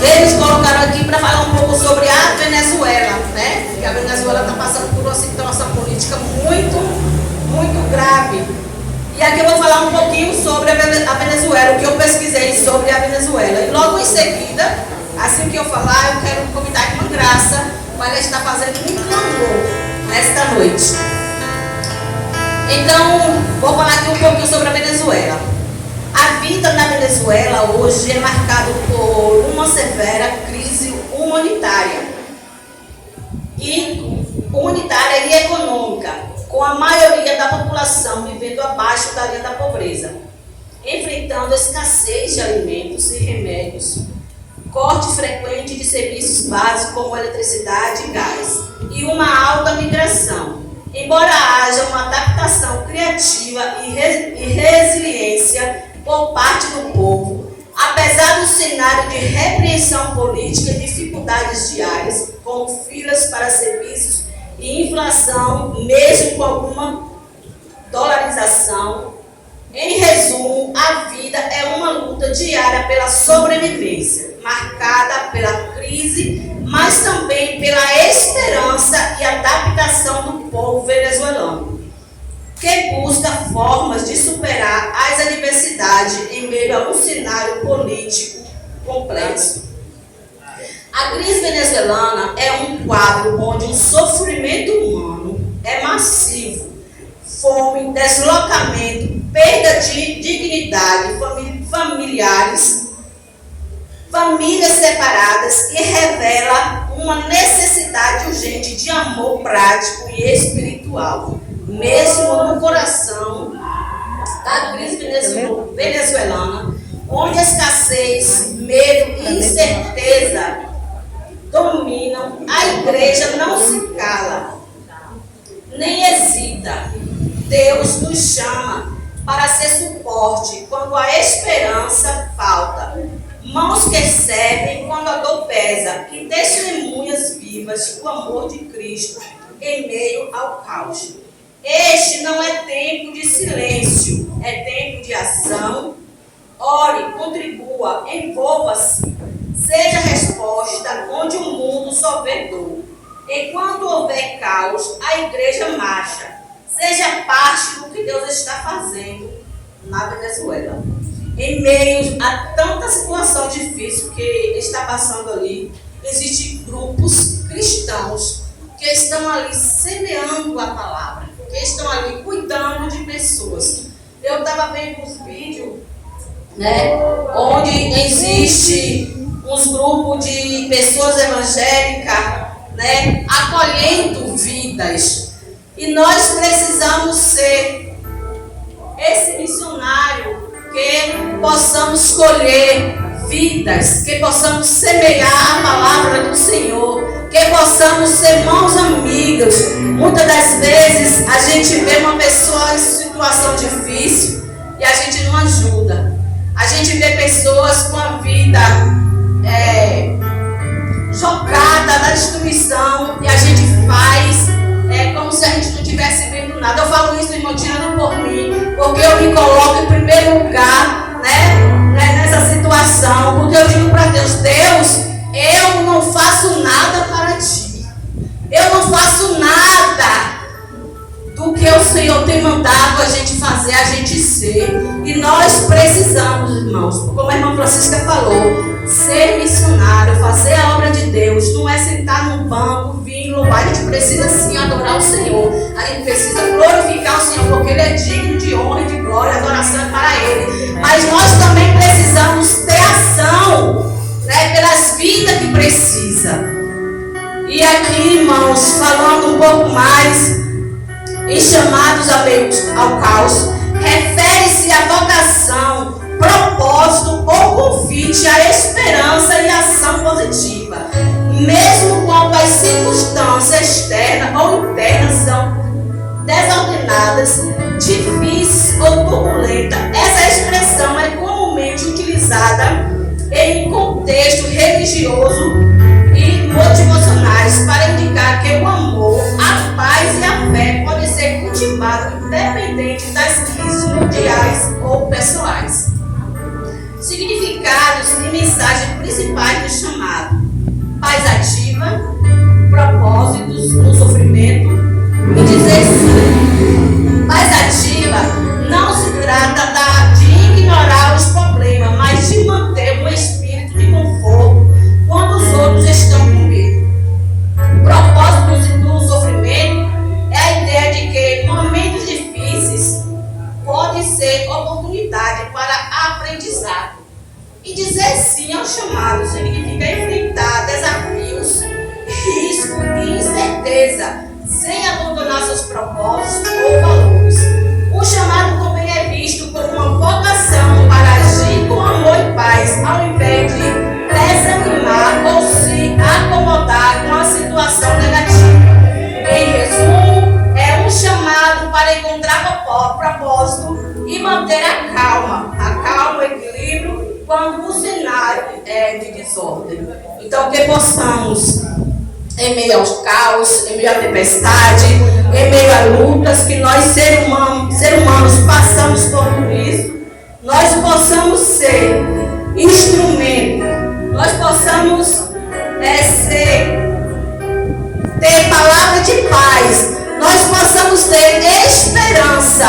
Eles colocaram aqui para falar um pouco sobre a Venezuela, né? Que a Venezuela está passando por uma situação política muito grave. E aqui eu vou falar um pouquinho sobre a Venezuela, o que eu pesquisei sobre a Venezuela. E logo em seguida, assim que eu falar, eu quero convidar a irmã Graça, para ela estar fazendo um clamor nesta noite. Então, vou falar aqui um pouquinho sobre a Venezuela. A vida na Venezuela hoje é marcada por uma severa crise humanitária e econômica, com a maioria da população vivendo abaixo da linha da pobreza, enfrentando escassez de alimentos e remédios, corte frequente de serviços básicos como eletricidade e gás, e uma alta migração. Embora haja uma adaptação criativa e resiliência por parte do povo, apesar do cenário de repreensão política e dificuldades diárias, como filas para serviços e inflação, mesmo com alguma dolarização, em resumo, a vida é uma luta diária pela sobrevivência, marcada pela crise, mas também pela esperança e adaptação do povo venezuelano, que busca formas de superar as adversidades em meio a um cenário político complexo. A crise venezuelana é um quadro onde o sofrimento humano é massivo. Fome, deslocamento, perda de dignidade famílias separadas, e revela uma necessidade urgente de amor prático e espiritual, mesmo no coração da crise venezuelana, onde a escassez, medo e incerteza dominam. A igreja não se cala, nem hesita. Deus nos chama para ser suporte quando a esperança falta, mãos que servem quando a dor pesa, e testemunhas vivas do amor de Cristo em meio ao caos. Este não é tempo de silêncio, é tempo de ação. Ore, contribua, envolva-se, seja resposta onde o mundo só vê dor. Enquanto houver caos, a igreja marcha. Seja parte do que Deus está fazendo na Venezuela. Em meio a tanta situação difícil que está passando ali, existem grupos cristãos que estão ali semeando a palavra, que estão ali cuidando de pessoas. Eu estava vendo uns vídeos, né, onde existe uns grupos de pessoas evangélicas, né, acolhendo vidas. E nós precisamos ser esse missionário, que possamos escolher vidas, que possamos semear a palavra do Senhor, que possamos ser mãos amigas. Muitas das vezes a gente vê uma pessoa em situação difícil e a gente não ajuda. A gente vê pessoas com a vida jogada na destruição e a gente faz como se a gente não estivesse vendo nada. Eu falo isso, irmão, tirando por mim, porque eu me coloco em primeiro lugar, nessa situação, porque eu digo para Deus: Deus, eu não faço nada para ti, eu não faço nada do que o Senhor tem mandado a gente fazer, a gente ser. E nós precisamos, irmãos, como a irmã Francisca falou, ser missionário, fazer a obra de Deus. Não é sentar num banco, vir louvar. A gente precisa sim adorar o Senhor, a gente precisa glorificar o Senhor, porque Ele é digno de honra e de glória, adoração é para Ele. Mas nós também precisamos ter ação, pelas vidas que precisa. E aqui, irmãos, falando um pouco mais em chamados ao caos, refere-se à vocação, propósito ou convite à esperança e ação positiva, mesmo quando as circunstâncias externas ou internas são desordenadas, difíceis ou turbulentas. Essa expressão é comumente utilizada em contexto religioso e motivacionais para indicar que o amor, a paz e a fé podem ser cultivados independente das crises mundiais ou pessoais. Significados e mensagens principais do chamado: paz ativa, propósitos no sofrimento e dizer sim. Paz ativa não se trata de ignorar os problemas, mas de manter um espírito de conforto quando os outros estão com medo. Propósitos no sofrimento é a ideia de que momentos difíceis podem ser oportunidade para aprendizado. E dizer sim ao chamado significa enfrentar desafios, risco e incerteza, sem abandonar seus propósitos ou valores. O chamado também é visto como uma vocação para agir com amor e paz, ao invés de desanimar ou se acomodar com a situação negativa. Em resumo, é um chamado para encontrar propósito e manter a calma, o equilíbrio, quando o cenário é de desordem. Então, que possamos, em meio aos caos, em meio à tempestade, em meio a lutas que nós, seres humanos, passamos por tudo isso, nós possamos ser instrumento, nós possamos ter palavra de paz, nós possamos ter esperança,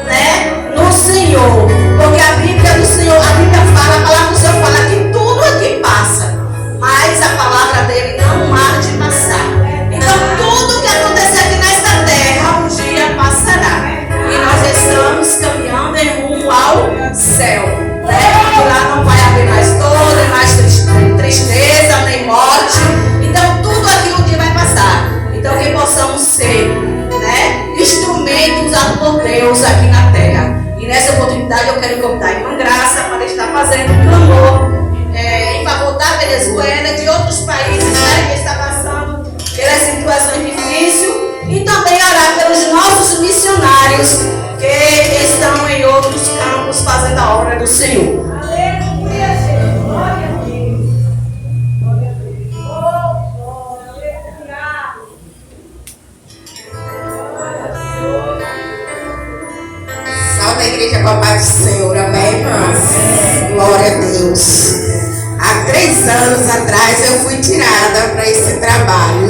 né, no Senhor, porque a Bíblia do Senhor, a Bíblia fala, a palavra do Senhor fala que tudo aqui passa, mas a palavra dele não há de passar. Então tudo que acontecer aqui nesta terra um dia passará, e nós estamos caminhando em rumo ao céu, né? E lá não vai haver mais dor, nem mais tristeza, nem morte. Então tudo aquilo um dia vai passar. Então que possamos ser, né, instrumentos usados por Deus aqui na terra. E nessa oportunidade eu quero convidar a irmã Graça para estar fazendo um clamor em favor da Venezuela e de outros países, né, que estão passando pelas situações difíceis, e também orar pelos nossos missionários que estão em outros campos fazendo a obra do Senhor. Aleluia, Senhor. Glória a Deus. Glória a Deus. Salve a igreja com a paz do Senhor, amém, irmãs? Glória a Deus. Há 3 anos atrás eu fui tirada para esse trabalho.